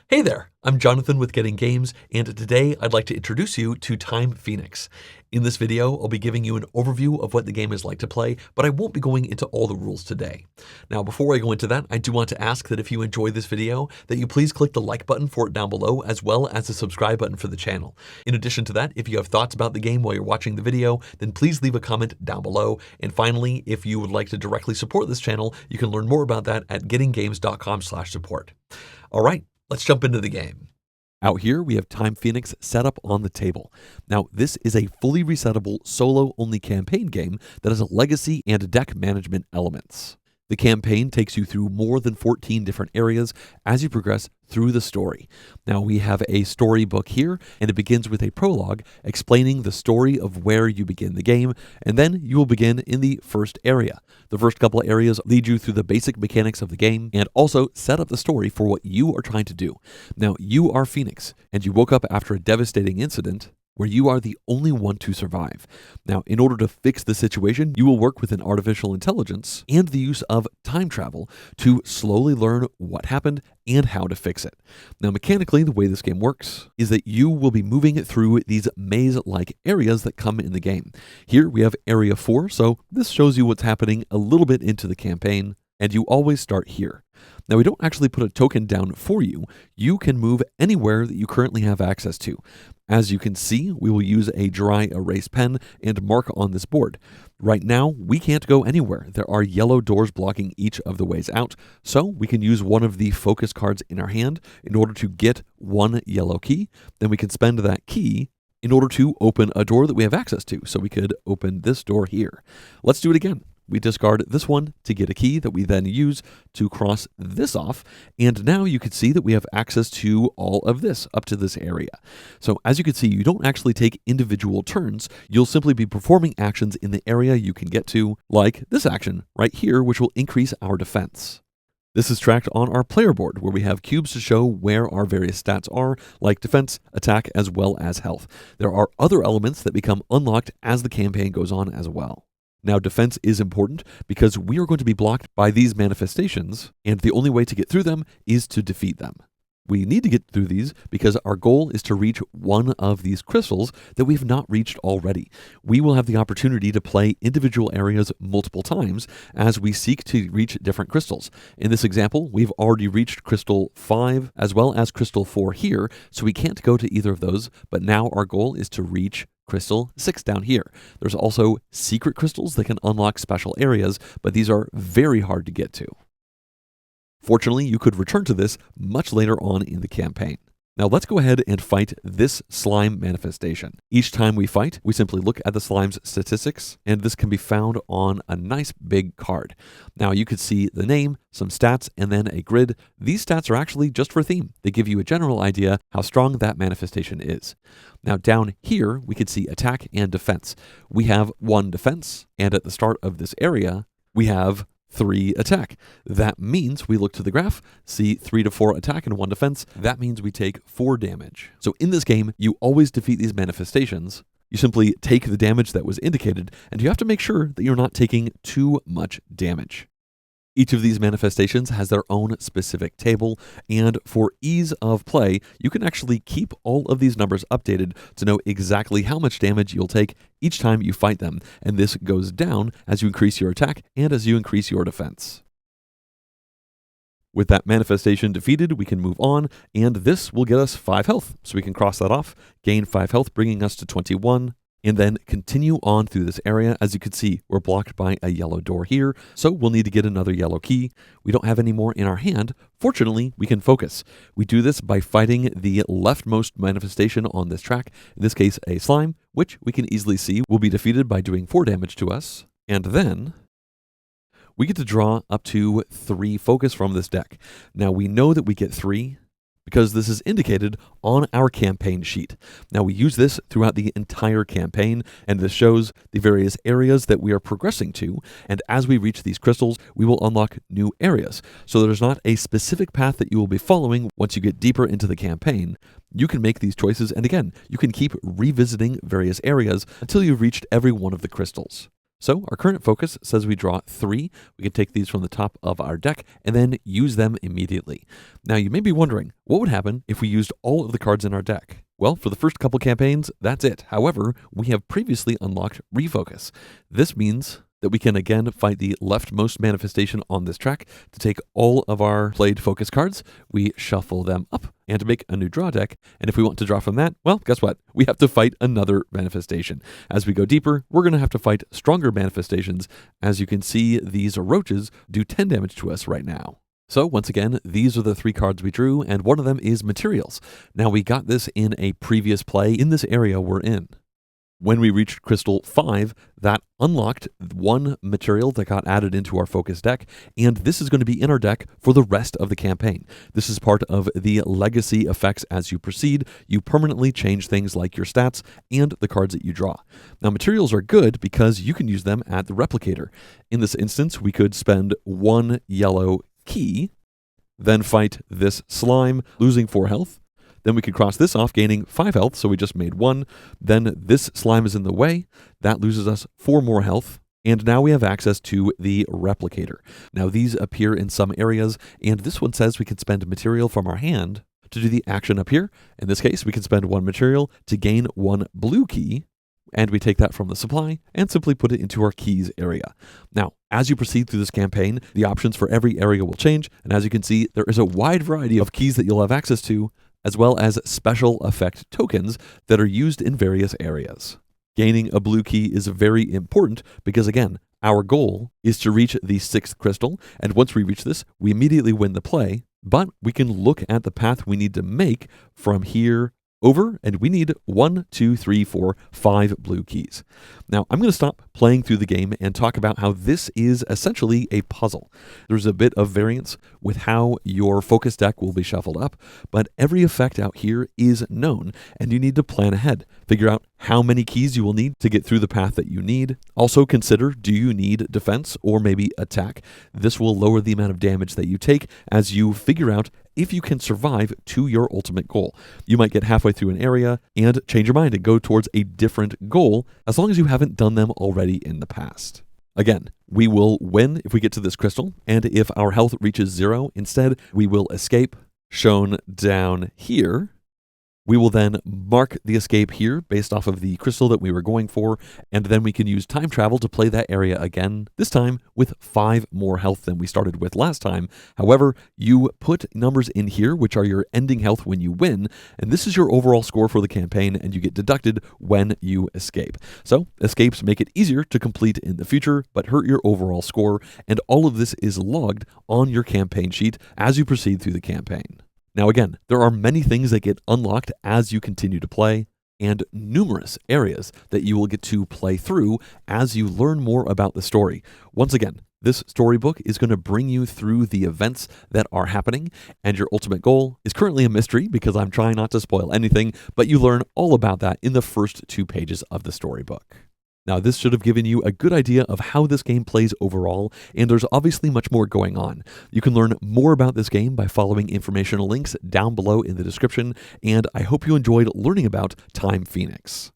Hey there, I'm Jonathan with Getting Games, and today I'd like to introduce you to Time Fenix. In this video, I'll be giving you an overview of what the game is like to play, but I won't be going into all the rules today. Now, before I go into that, I do want to ask that if you enjoy this video, that you please click the like button for it down below, as well as the subscribe button for the channel. In addition to that, if you have thoughts about the game while you're watching the video, then please leave a comment down below. And finally, if you would like to directly support this channel, you can learn more about that at gettinggames.com/support. All right. Let's jump into the game. Out here, we have Time Fenix set up on the table. Now, this is a fully resettable, solo-only campaign game that has a legacy and deck management elements. The campaign takes you through more than 14 different areas as you progress through the story. Now, we have a storybook here, and it begins with a prologue explaining the story of where you begin the game, and then you will begin in the first area. The first couple of areas lead you through the basic mechanics of the game and also set up the story for what you are trying to do. Now, you are Fenix, and you woke up after a devastating incident where you are the only one to survive. Now, in order to fix the situation, you will work with an artificial intelligence and the use of time travel to slowly learn what happened and how to fix it. Now, mechanically, the way this game works is that you will be moving through these maze-like areas that come in the game. Here we have Area 4, so this shows you what's happening a little bit into the campaign, and you always start here. Now, we don't actually put a token down for you. You can move anywhere that you currently have access to. As you can see, we will use a dry erase pen and mark on this board. Right now, we can't go anywhere. There are yellow doors blocking each of the ways out, so we can use one of the focus cards in our hand in order to get one yellow key. Then we can spend that key in order to open a door that we have access to. So we could open this door here. Let's do it again. We discard this one to get a key that we then use to cross this off. And now you can see that we have access to all of this up to this area. So as you can see, you don't actually take individual turns. You'll simply be performing actions in the area you can get to, like this action right here, which will increase our defense. This is tracked on our player board, where we have cubes to show where our various stats are, like defense, attack, as well as health. There are other elements that become unlocked as the campaign goes on as well. Now, defense is important because we are going to be blocked by these manifestations, and the only way to get through them is to defeat them. We need to get through these because our goal is to reach one of these crystals that we have not reached already. We will have the opportunity to play individual areas multiple times as we seek to reach different crystals. In this example, we've already reached crystal 5 as well as crystal 4 here, so we can't go to either of those, but now our goal is to reach crystal 6 down here. There's also secret crystals that can unlock special areas, but these are very hard to get to. Fortunately, you could return to this much later on in the campaign. Now let's go ahead and fight this slime manifestation. Each time we fight, we simply look at the slime's statistics, and this can be found on a nice big card. Now you could see the name, some stats, and then a grid. These stats are actually just for theme. They give you a general idea how strong that manifestation is. Now down here, we could see attack and defense. We have 1 defense, and at the start of this area, we have 3 attack. That means we look to the graph, see 3 to 4 attack and 1 defense. That means we take 4 damage. So in this game, you always defeat these manifestations. You simply take the damage that was indicated, and you have to make sure that you're not taking too much damage. Each of these manifestations has their own specific table, and for ease of play, you can actually keep all of these numbers updated to know exactly how much damage you'll take each time you fight them, and this goes down as you increase your attack and as you increase your defense. With that manifestation defeated, we can move on, and this will get us 5 health, so we can cross that off, gain 5 health, bringing us to 21. And then continue on through this area. As you can see, we're blocked by a yellow door here, so we'll need to get another yellow key. We don't have any more in our hand. Fortunately, we can focus. We do this by fighting the leftmost manifestation on this track, in this case, a slime, which we can easily see will be defeated by doing 4 damage to us. And then we get to draw up to 3 focus from this deck. Now, we know that we get 3 because this is indicated on our campaign sheet. Now we use this throughout the entire campaign, and this shows the various areas that we are progressing to, and as we reach these crystals, we will unlock new areas. So there's not a specific path that you will be following once you get deeper into the campaign. You can make these choices, and again, you can keep revisiting various areas until you've reached every one of the crystals. So our current focus says we draw 3. We can take these from the top of our deck and then use them immediately. Now you may be wondering, what would happen if we used all of the cards in our deck? Well, for the first couple campaigns, that's it. However, we have previously unlocked Refocus. This means that we can again fight the leftmost manifestation on this track to take all of our played focus cards, we shuffle them up and make a new draw deck, and if we want to draw from that, well, guess what? We have to fight another manifestation. As we go deeper, we're going to have to fight stronger manifestations. As you can see, these roaches do 10 damage to us right now. So once again, these are the 3 cards we drew, and one of them is Materials. Now we got this in a previous play in this area we're in. When we reached Crystal 5, that unlocked 1 material that got added into our focus deck, and this is going to be in our deck for the rest of the campaign. This is part of the legacy effects as you proceed. You permanently change things like your stats and the cards that you draw. Now, materials are good because you can use them at the replicator. In this instance, we could spend 1 yellow key, then fight this slime, losing 4 health. Then we could cross this off, gaining 5 health, so we just made 1. Then this slime is in the way. That loses us 4 more health. And now we have access to the replicator. Now these appear in some areas, and this one says we can spend material from our hand to do the action up here. In this case, we can spend 1 material to gain 1 blue key, and we take that from the supply and simply put it into our keys area. Now, as you proceed through this campaign, the options for every area will change, and as you can see, there is a wide variety of keys that you'll have access to, as well as special effect tokens that are used in various areas. Gaining a blue key is very important because, again, our goal is to reach the 6th crystal, and once we reach this, we immediately win the play, but we can look at the path we need to make from here over, and we need 1, 2, 3, 4, 5 blue keys. Now, I'm going to stop playing through the game and talk about how this is essentially a puzzle. There's a bit of variance with how your focus deck will be shuffled up, but every effect out here is known, and you need to plan ahead. Figure out how many keys you will need to get through the path that you need. Also consider, do you need defense or maybe attack? This will lower the amount of damage that you take as you figure out if you can survive to your ultimate goal. You might get halfway through an area and change your mind and go towards a different goal as long as you haven't done them already in the past. Again, we will win if we get to this crystal, and if our health reaches 0, instead we will escape, shown down here. We will then mark the escape here based off of the crystal that we were going for, and then we can use time travel to play that area again, this time with 5 more health than we started with last time. However, you put numbers in here, which are your ending health when you win, and this is your overall score for the campaign, and you get deducted when you escape. So, escapes make it easier to complete in the future, but hurt your overall score, and all of this is logged on your campaign sheet as you proceed through the campaign. Now again, there are many things that get unlocked as you continue to play, and numerous areas that you will get to play through as you learn more about the story. Once again, this storybook is going to bring you through the events that are happening, and your ultimate goal is currently a mystery because I'm trying not to spoil anything, but you learn all about that in the first 2 pages of the storybook. Now, this should have given you a good idea of how this game plays overall, and there's obviously much more going on. You can learn more about this game by following informational links down below in the description, and I hope you enjoyed learning about Time Fenix.